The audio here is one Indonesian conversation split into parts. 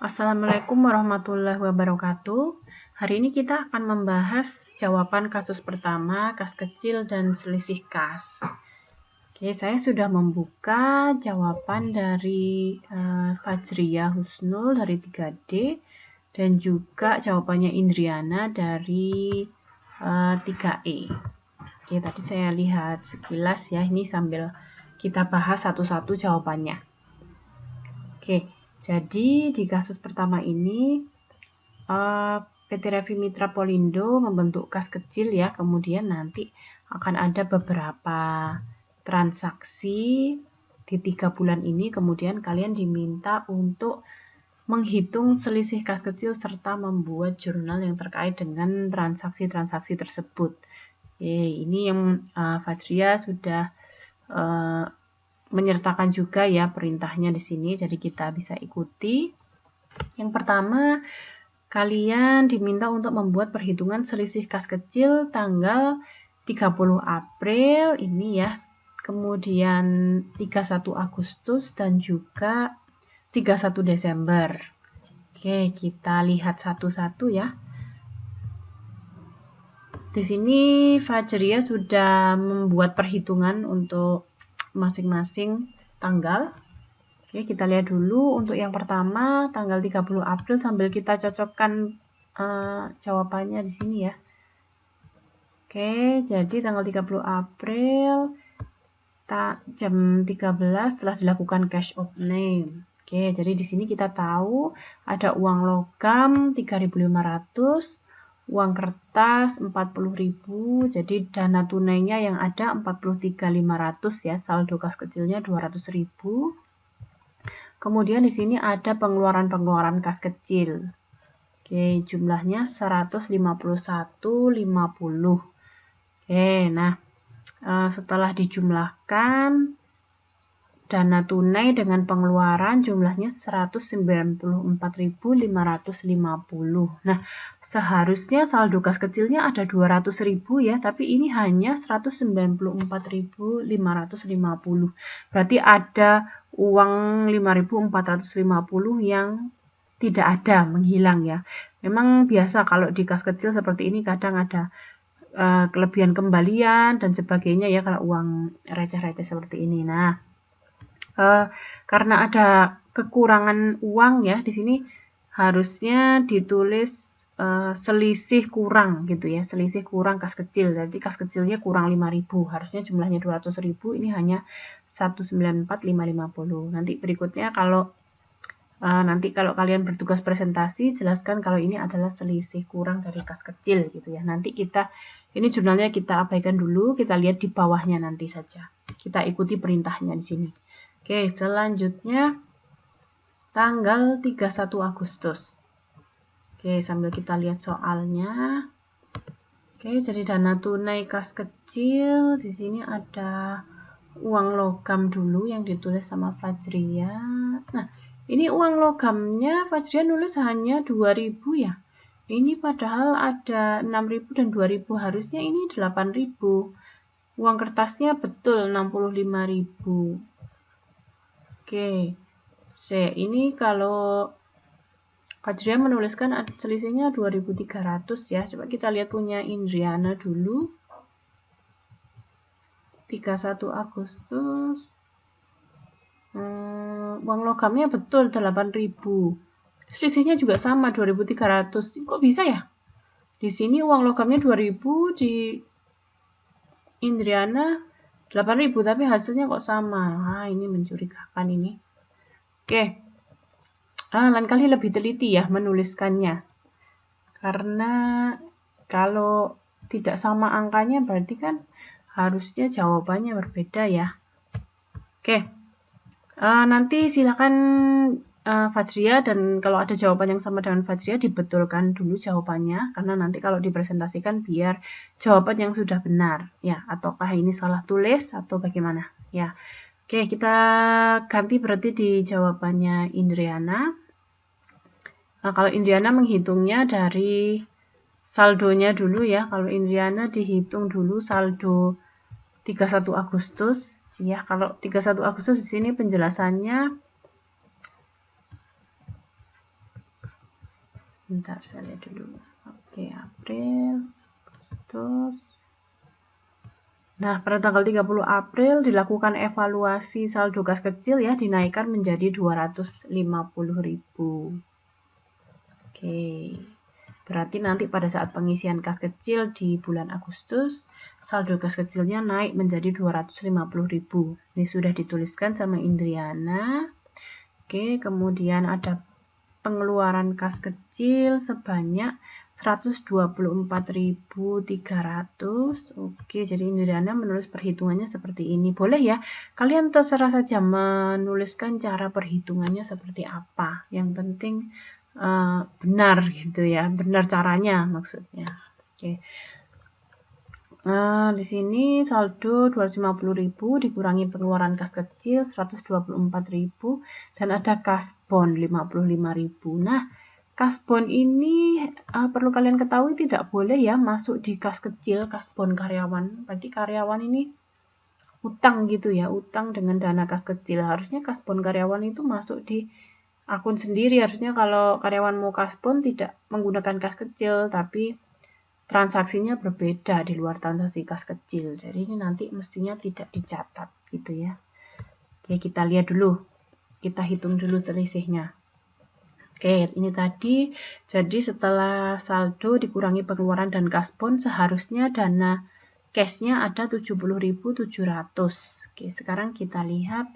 Assalamualaikum warahmatullahi wabarakatuh. Hari ini kita akan membahas jawaban kasus pertama, kas kecil dan selisih kas. Oke, saya sudah membuka jawaban dari Fajriya Husnul dari 3D dan juga jawabannya Indriana dari 3E. Oke, tadi saya lihat sekilas ya, ini sambil kita bahas satu-satu jawabannya. Oke. Jadi di kasus pertama ini PT Revi Mitra Polindo membentuk kas kecil ya, kemudian nanti akan ada beberapa transaksi di 3 bulan ini, kemudian kalian diminta untuk menghitung selisih kas kecil serta membuat jurnal yang terkait dengan transaksi-transaksi tersebut. Ini yang Fajriya sudah menyertakan juga ya perintahnya di sini, jadi kita bisa ikuti. Yang pertama, kalian diminta untuk membuat perhitungan selisih kas kecil tanggal 30 April ini ya, kemudian 31 Agustus dan juga 31 Desember. Oke, kita lihat satu-satu ya. Di sini Fajriya sudah membuat perhitungan untuk masing-masing tanggal. Oke, kita lihat dulu untuk yang pertama tanggal 30 April sambil kita cocokkan jawabannya di sini ya. Oke, jadi tanggal 30 April jam 13 setelah dilakukan cash of name. Oke, jadi di sini kita tahu ada uang logam 3.500, uang kertas 40.000, jadi dana tunainya yang ada 43.500 ya, saldo kas kecilnya 200.000. Kemudian di sini ada pengeluaran-pengeluaran kas kecil. Oke, jumlahnya 151.50. Oke, nah setelah dijumlahkan dana tunai dengan pengeluaran jumlahnya 194.550. Nah, seharusnya saldo kas kecilnya ada 200.000 ya, tapi ini hanya 194.550. Berarti ada uang 5.450 yang tidak ada, menghilang ya. Memang biasa kalau di kas kecil seperti ini kadang ada kelebihan kembalian dan sebagainya ya kalau uang receh-receh seperti ini. Nah, karena ada kekurangan uang ya, di sini harusnya ditulis selisih kurang gitu ya, selisih kurang kas kecil. Jadi kas kecilnya kurang 5.000, harusnya jumlahnya 200.000, ini hanya 194.550. Nanti berikutnya kalau kalian bertugas presentasi, jelaskan kalau ini adalah selisih kurang dari kas kecil gitu ya. Nanti ini jurnalnya kita abaikan dulu, kita lihat di bawahnya nanti saja. Kita ikuti perintahnya di sini. Oke, selanjutnya tanggal 31 Agustus. Oke, sambil kita lihat soalnya. Oke, jadi dana tunai kas kecil, di sini ada uang logam dulu yang ditulis sama Fajriya. Nah, ini uang logamnya Fajriya nulis hanya 2.000 ya. Ini padahal ada 6.000 dan 2.000, harusnya ini 8.000. Uang kertasnya betul 65.000. Oke. Ini kalau Fajriya menuliskan selisihnya 2.300 ya. Coba kita lihat punya Indriana dulu. 31 Agustus. Uang logamnya betul 8.000. Selisihnya juga sama 2.300. Kok bisa ya? Di sini uang logamnya 2.000, di Indriana 8.000, tapi hasilnya kok sama. Nah, ini mencurigakan ini. Oke. Lain kali lebih teliti ya menuliskannya. Karena kalau tidak sama angkanya berarti kan harusnya jawabannya berbeda ya. Oke. Nanti silakan Fajriya, dan kalau ada jawaban yang sama dengan Fajriya dibetulkan dulu jawabannya, karena nanti kalau dipresentasikan biar jawaban yang sudah benar ya, ataukah ini salah tulis atau bagaimana ya. Oke, kita ganti berarti di jawabannya Indriana. Nah, kalau Indriana menghitungnya dari saldonya dulu ya. Kalau Indriana dihitung dulu saldo 31 Agustus ya. Kalau 31 Agustus di sini penjelasannya Bentar, saya lihat dulu. Oke, April. Terus, nah, pada tanggal 30 April dilakukan evaluasi saldo kas kecil ya, dinaikkan menjadi 250.000. Oke. Berarti nanti pada saat pengisian kas kecil di bulan Agustus, saldo kas kecilnya naik menjadi 250.000. Ini sudah dituliskan sama Indriana. Oke, kemudian ada pengeluaran kas kecil sebanyak 124.300. Oke, jadi Indriana menulis perhitungannya seperti ini. Boleh ya, kalian terserah saja menuliskan cara perhitungannya seperti apa. Yang penting benar gitu ya, benar caranya maksudnya. Oke. Di sini saldo 250.000 dikurangi pengeluaran kas kecil 124.000 dan ada kas bon 55.000. Nah, kas bon ini perlu kalian ketahui tidak boleh ya masuk di kas kecil, kas bon karyawan. Berarti karyawan ini utang gitu ya, utang dengan dana kas kecil. Harusnya kas bon karyawan itu masuk di akun sendiri. Harusnya kalau karyawan mau kas bon tidak menggunakan kas kecil, tapi transaksinya berbeda di luar transaksi kas kecil. Jadi ini nanti mestinya tidak dicatat gitu ya. Oke, kita lihat dulu. Kita hitung dulu selisihnya. Oke, ini tadi. Jadi setelah saldo dikurangi pengeluaran dan kas bon, seharusnya dana cashnya ada 70.700. Oke, sekarang kita lihat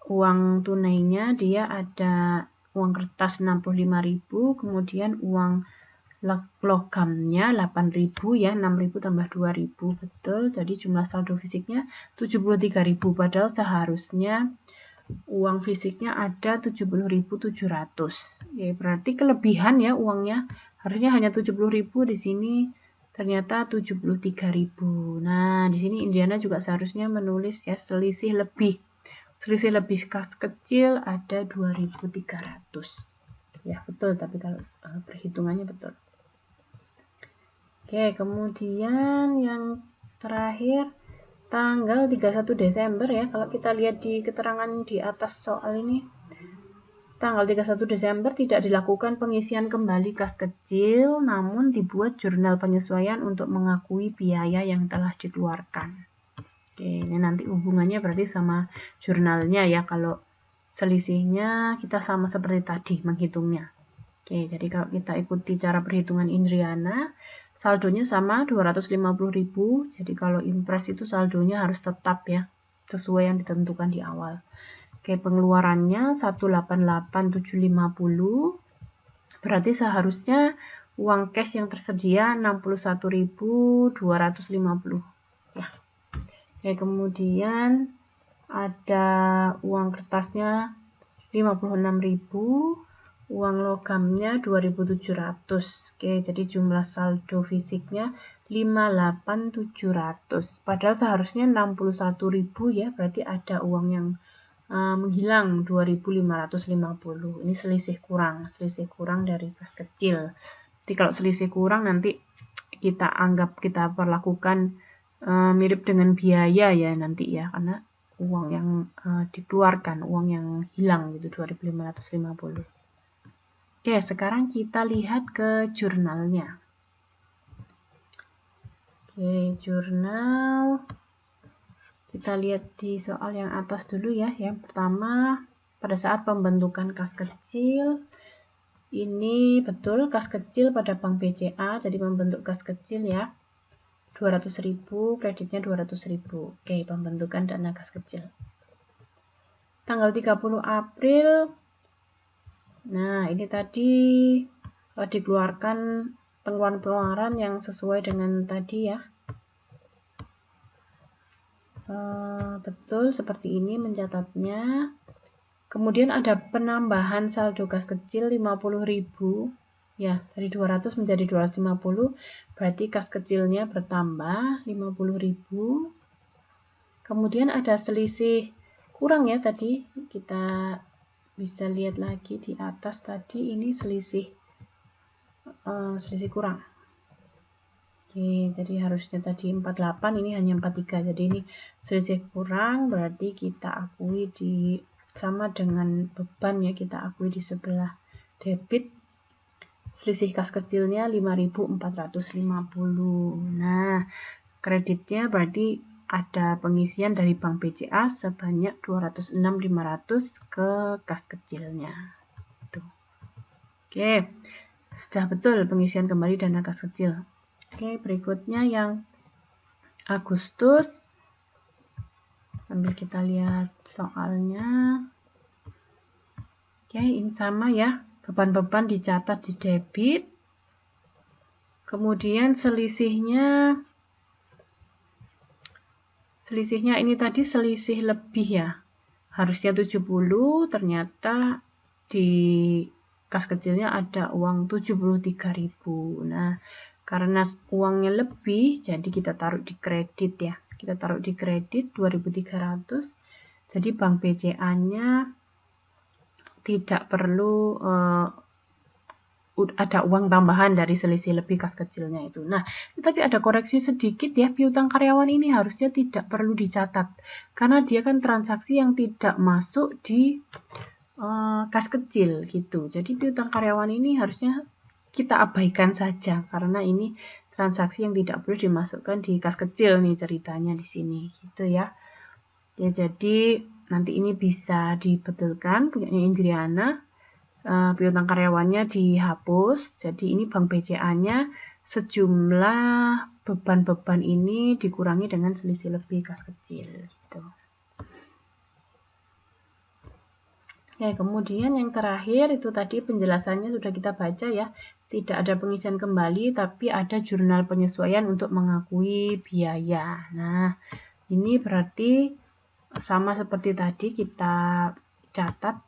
uang tunainya, dia ada uang kertas 65.000, kemudian uang logamnya 8.000 ya, 6.000 tambah 2.000, betul. Jadi jumlah saldo fisiknya 73.000, padahal seharusnya uang fisiknya ada 70.700. Ya, berarti kelebihan ya uangnya, harusnya hanya 70.000, di sini ternyata 73.000. Nah, di sini Indiana juga seharusnya menulis ya selisih lebih kas kecil ada 2.300. Ya, betul, tapi kalau perhitungannya betul. Oke, kemudian yang terakhir tanggal 31 Desember ya. Kalau kita lihat di keterangan di atas soal ini, tanggal 31 Desember tidak dilakukan pengisian kembali kas kecil, namun dibuat jurnal penyesuaian untuk mengakui biaya yang telah dikeluarkan. Oke, ini nanti hubungannya berarti sama jurnalnya ya. Kalau selisihnya kita sama seperti tadi menghitungnya. Oke, jadi kalau kita ikuti cara perhitungan Indriana, saldonya sama 250.000. Jadi kalau impres itu saldonya harus tetap ya, sesuai yang ditentukan di awal. Oke, pengeluarannya 188.750. Berarti seharusnya uang cash yang tersedia 61.250. Ya. Oke, kemudian ada uang kertasnya 56.000. Uang logamnya 2.700. Oke, jadi jumlah saldo fisiknya 58.700. Padahal seharusnya 61.000 ya, berarti ada uang yang menghilang 2.550. Ini selisih kurang dari kas kecil. Jadi kalau selisih kurang nanti kita perlakukan mirip dengan biaya ya nanti ya, karena uang yang dikeluarkan, uang yang hilang gitu 2.550. Oke, sekarang kita lihat ke jurnalnya. Oke, jurnal. Kita lihat di soal yang atas dulu ya. Yang pertama, pada saat pembentukan kas kecil, ini betul kas kecil pada Bank BCA, jadi membentuk kas kecil ya. 200.000, kreditnya 200.000. Oke, pembentukan dana kas kecil. Tanggal 30 April, nah ini tadi dikeluarkan pengeluaran yang sesuai dengan tadi ya. Betul, seperti ini mencatatnya. Kemudian ada penambahan saldo kas kecil 50.000. Ya, dari 200 menjadi 250, berarti kas kecilnya bertambah 50.000. Kemudian ada selisih kurang ya tadi, kita bisa lihat lagi di atas tadi, ini selisih kurang. Oke, jadi harusnya tadi 48, ini hanya 43. Jadi ini selisih kurang, berarti kita akui sama dengan beban ya, kita akui di sebelah debit selisih kas kecilnya 5.450. Nah, kreditnya berarti ada pengisian dari Bank BCA sebanyak 206.500 ke kas kecilnya. Tuh. Oke, sudah betul pengisian kembali dana kas kecil. Oke, berikutnya yang Agustus. Sambil kita lihat soalnya. Oke, ini sama ya. Beban-beban dicatat di debit. Kemudian selisihnya ini tadi selisih lebih ya. Harusnya 70, ternyata di kas kecilnya ada uang 73.000. Nah, karena uangnya lebih, jadi kita taruh di kredit ya. Kita taruh di kredit 2.300. Jadi Bank BCA-nya tidak perlu ada uang tambahan dari selisih lebih kas kecilnya itu. Nah, tadi ada koreksi sedikit ya, piutang karyawan ini harusnya tidak perlu dicatat karena dia kan transaksi yang tidak masuk di kas kecil gitu. Jadi piutang karyawan ini harusnya kita abaikan saja karena ini transaksi yang tidak perlu dimasukkan di kas kecil nih ceritanya di sini gitu ya. Ya, jadi nanti ini bisa dibetulkan punyanya Indriana. Piutang karyawannya dihapus. Jadi ini Bank BCA-nya sejumlah beban-beban ini dikurangi dengan selisih lebih kas kecil gitu. Oke, kemudian yang terakhir itu tadi penjelasannya sudah kita baca ya. Tidak ada pengisian kembali tapi ada jurnal penyesuaian untuk mengakui biaya. Nah, ini berarti sama seperti tadi kita catat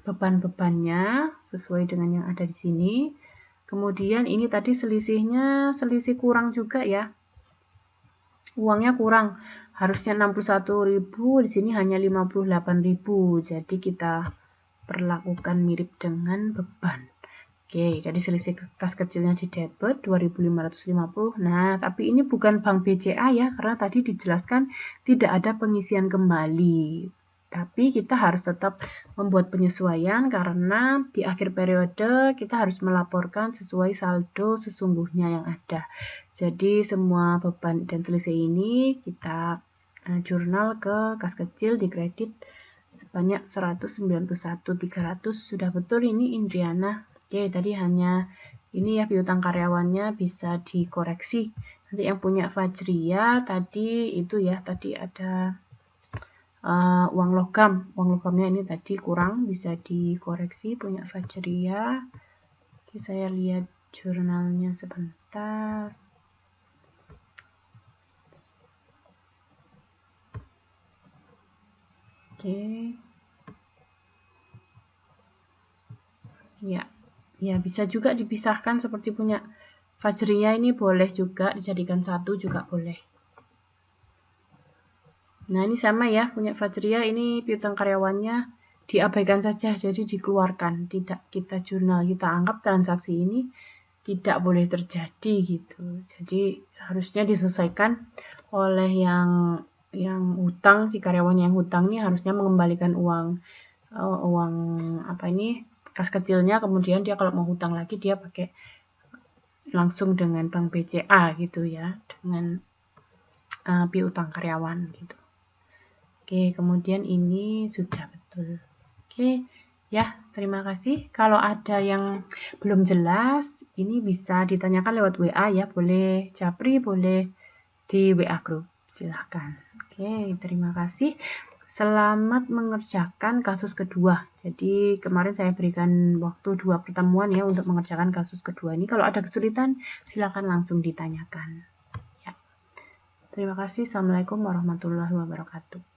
beban-bebannya sesuai dengan yang ada di sini. Kemudian ini tadi selisihnya selisih kurang juga ya. Uangnya kurang. Harusnya 61.000, di sini hanya 58.000. Jadi kita perlakukan mirip dengan beban. Oke, jadi selisih kas kecilnya di debit 2.550. Nah, tapi ini bukan Bank BCA ya, karena tadi dijelaskan tidak ada pengisian kembali. Tapi kita harus tetap membuat penyesuaian karena di akhir periode kita harus melaporkan sesuai saldo sesungguhnya yang ada. Jadi semua beban dan selisih ini kita jurnal ke kas kecil di kredit sebanyak 191.300. Sudah betul ini Indriana. Oke, tadi hanya ini ya piutang karyawannya bisa dikoreksi. Nanti yang punya Fajria tadi itu ya, tadi ada uang logam. Uang logamnya ini tadi kurang, bisa dikoreksi punya Fajria. Oke, saya lihat jurnalnya sebentar. Oke. Ya bisa juga dipisahkan seperti punya Fajria ini boleh juga dijadikan satu juga boleh. Nah ini sama ya, punya Fajria ini piutang karyawannya diabaikan saja, jadi dikeluarkan, tidak kita jurnal, kita anggap transaksi ini tidak boleh terjadi gitu. Jadi harusnya diselesaikan oleh yang hutang, si karyawan yang hutang ini harusnya mengembalikan uang apa ini kas kecilnya, kemudian dia kalau mau hutang lagi dia pakai langsung dengan Bank BCA gitu ya, dengan piutang karyawan gitu. Oke, kemudian ini sudah betul. Oke, ya terima kasih. Kalau ada yang belum jelas, ini bisa ditanyakan lewat WA ya, boleh Japri, boleh di WA group, silahkan. Oke, terima kasih. Selamat mengerjakan kasus kedua. Jadi kemarin saya berikan waktu 2 pertemuan ya untuk mengerjakan kasus kedua ini. Kalau ada kesulitan, silakan langsung ditanyakan. Ya. Terima kasih. Assalamualaikum warahmatullahi wabarakatuh.